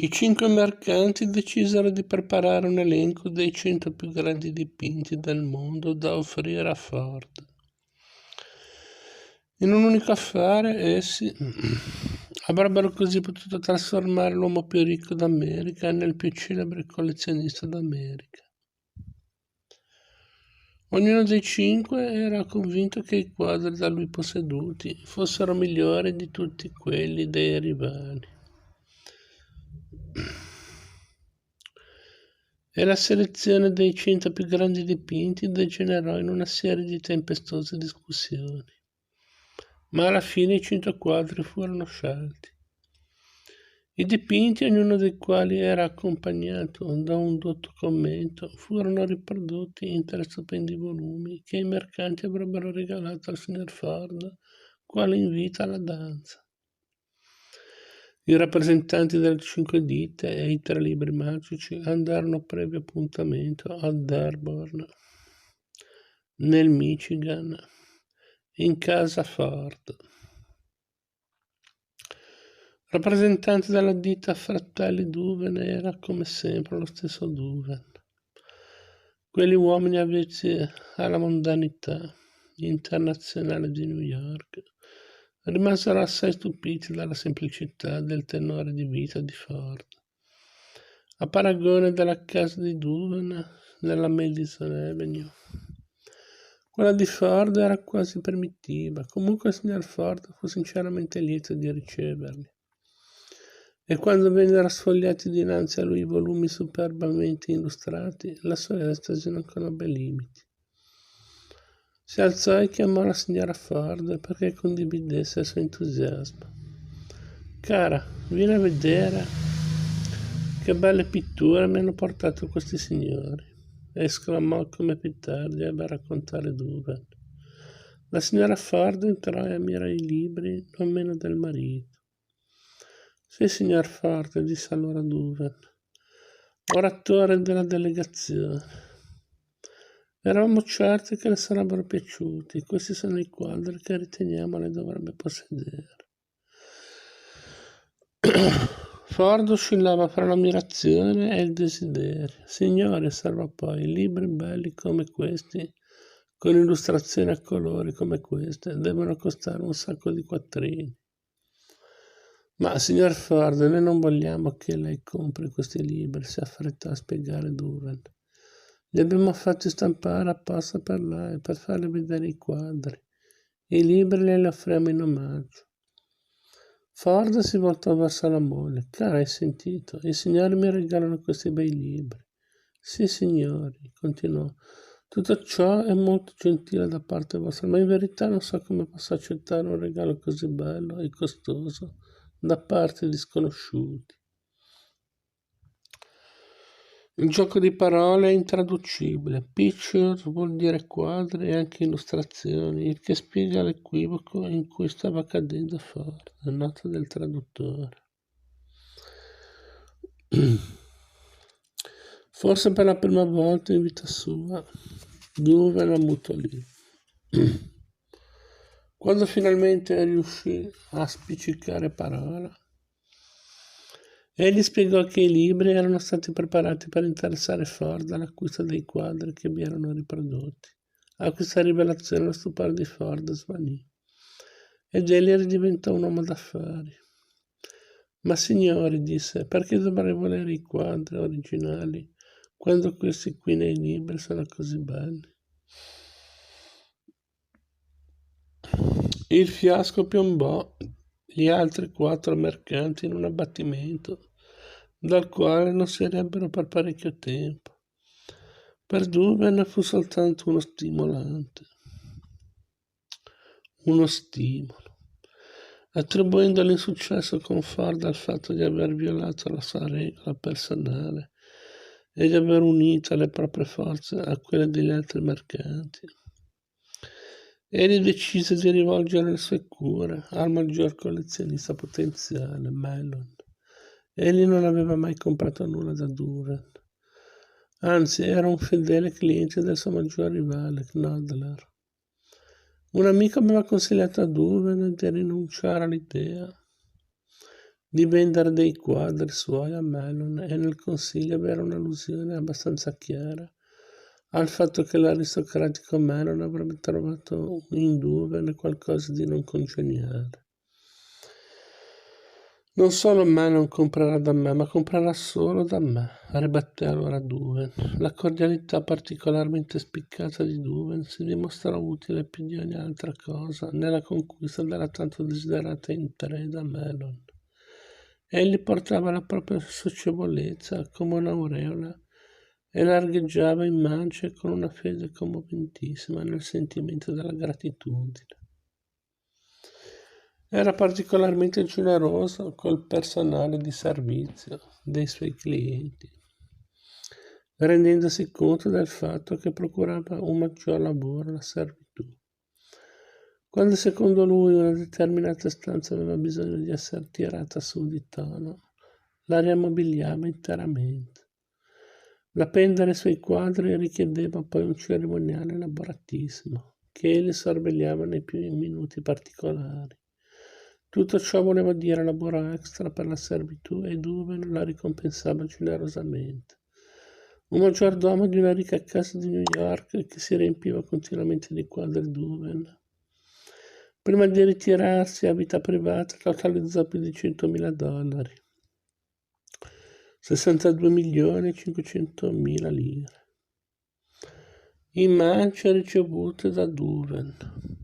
I 5 mercanti decisero di preparare un elenco dei 100 più grandi dipinti del mondo da offrire a Ford. In un unico affare essi avrebbero così potuto trasformare l'uomo più ricco d'America nel più celebre collezionista d'America. Ognuno dei 5 era convinto che i quadri da lui posseduti fossero migliori di tutti quelli dei rivali. E la selezione dei 100 più grandi dipinti degenerò in una serie di tempestose discussioni. Ma alla fine i 100 quadri furono scelti. I dipinti, ognuno dei quali era accompagnato da un dotto commento, furono riprodotti in 3 stupendi volumi che i mercanti avrebbero regalato al signor Ford quale invito alla danza. I rappresentanti delle 5 ditte e i 3 libri magici andarono previo appuntamento a Dearborn, nel Michigan, in casa Ford. Rappresentante della ditta Fratelli Duven era come sempre lo stesso Duven. Quegli uomini avvezzi alla mondanità internazionale di New York rimasero assai stupiti dalla semplicità del tenore di vita di Ford. A paragone della casa di Duven nella Madison Avenue, quella di Ford era quasi primitiva. Comunque il signor Ford fu sinceramente lieto di riceverli. E quando vennero sfogliati dinanzi a lui i volumi superbamente illustrati, la sua estasi non conobbe limiti. Si alzò e chiamò la signora Ford perché condividesse il suo entusiasmo. «Cara, vieni a vedere che belle pitture mi hanno portato questi signori», esclamò come più tardi ebbe a raccontare Duven. La signora Ford entrò e ammirò i libri non meno del marito. «Sì, signor Ford», disse allora Duven, oratore della delegazione. «Eravamo certi che le sarebbero piaciuti. Questi sono i quadri che riteniamo lei dovrebbe possedere». Ford oscillava fra l'ammirazione e il desiderio. «Signore», osservò poi, «libri belli come questi, con illustrazioni a colori come queste, devono costare un sacco di quattrini». «Ma, signor Ford, noi non vogliamo che lei compri questi libri», si affrettò a spiegare Duven. «Li abbiamo fatti stampare apposta per lei, per farle vedere i quadri. I libri glieli offriamo in omaggio». Ford si voltò verso la moglie. «Cara, hai sentito? I signori mi regalano questi bei libri». «Sì, signori», continuò. «Tutto ciò è molto gentile da parte vostra, ma in verità non so come posso accettare un regalo così bello e costoso da parte di sconosciuti». Il gioco di parole è intraducibile. Picture vuol dire quadri e anche illustrazioni, il che spiega l'equivoco in cui stava cadendo Ford. Nota del traduttore. Forse per la prima volta in vita sua, Duven ammutolì. Quando finalmente riuscì a spiccicare parola, egli spiegò che i libri erano stati preparati per interessare Ford all'acquisto dei quadri che vi erano riprodotti. A questa rivelazione lo stupore di Ford svanì ed egli ridiventò un uomo d'affari. «Ma signori», disse, «perché dovrei volere i quadri originali quando questi qui nei libri sono così belli?» Il fiasco piombò gli altri 4 mercanti in un abbattimento dal quale non si erebbero per parecchio tempo. Per Duven fu soltanto uno stimolante. Uno stimolo. Attribuendo l'insuccesso con Ford al fatto di aver violato la sua regola personale e di aver unito le proprie forze a quelle degli altri mercanti, egli decise di rivolgere le sue cure al maggior collezionista potenziale, Mellon. Egli non aveva mai comprato nulla da Duven, anzi era un fedele cliente del suo maggior rivale, Knoedler. Un amico aveva consigliato a Duven di rinunciare all'idea di vendere dei quadri suoi a Mellon e nel consiglio avere un'allusione abbastanza chiara al fatto che l'aristocratico Mellon avrebbe trovato in Duven qualcosa di non congeniale. Non solo Mellon comprerà da me, ma comprerà solo da me, ribatté allora Duven. La cordialità particolarmente spiccata di Duven si dimostrò utile più di ogni altra cosa nella conquista della tanto desiderata intreda Mellon. Egli portava la propria socievolezza come un'aureola e largheggiava in mance con una fede commoventissima nel sentimento della gratitudine. Era particolarmente generoso col personale di servizio dei suoi clienti, rendendosi conto del fatto che procurava un maggior lavoro alla servitù. Quando secondo lui una determinata stanza aveva bisogno di essere tirata su di tono, la riammobiliava interamente. L'appendere sui quadri richiedeva poi un cerimoniale elaboratissimo, che egli sorvegliava nei più minuti particolari. Tutto ciò voleva dire lavoro extra per la servitù e Duven la ricompensava generosamente. Un maggiordomo di una ricca casa di New York che si riempiva continuamente di quadri Duven. Prima di ritirarsi a vita privata totalizzò più di $100.000, 62.500.000 lire, in mance ricevute da Duven.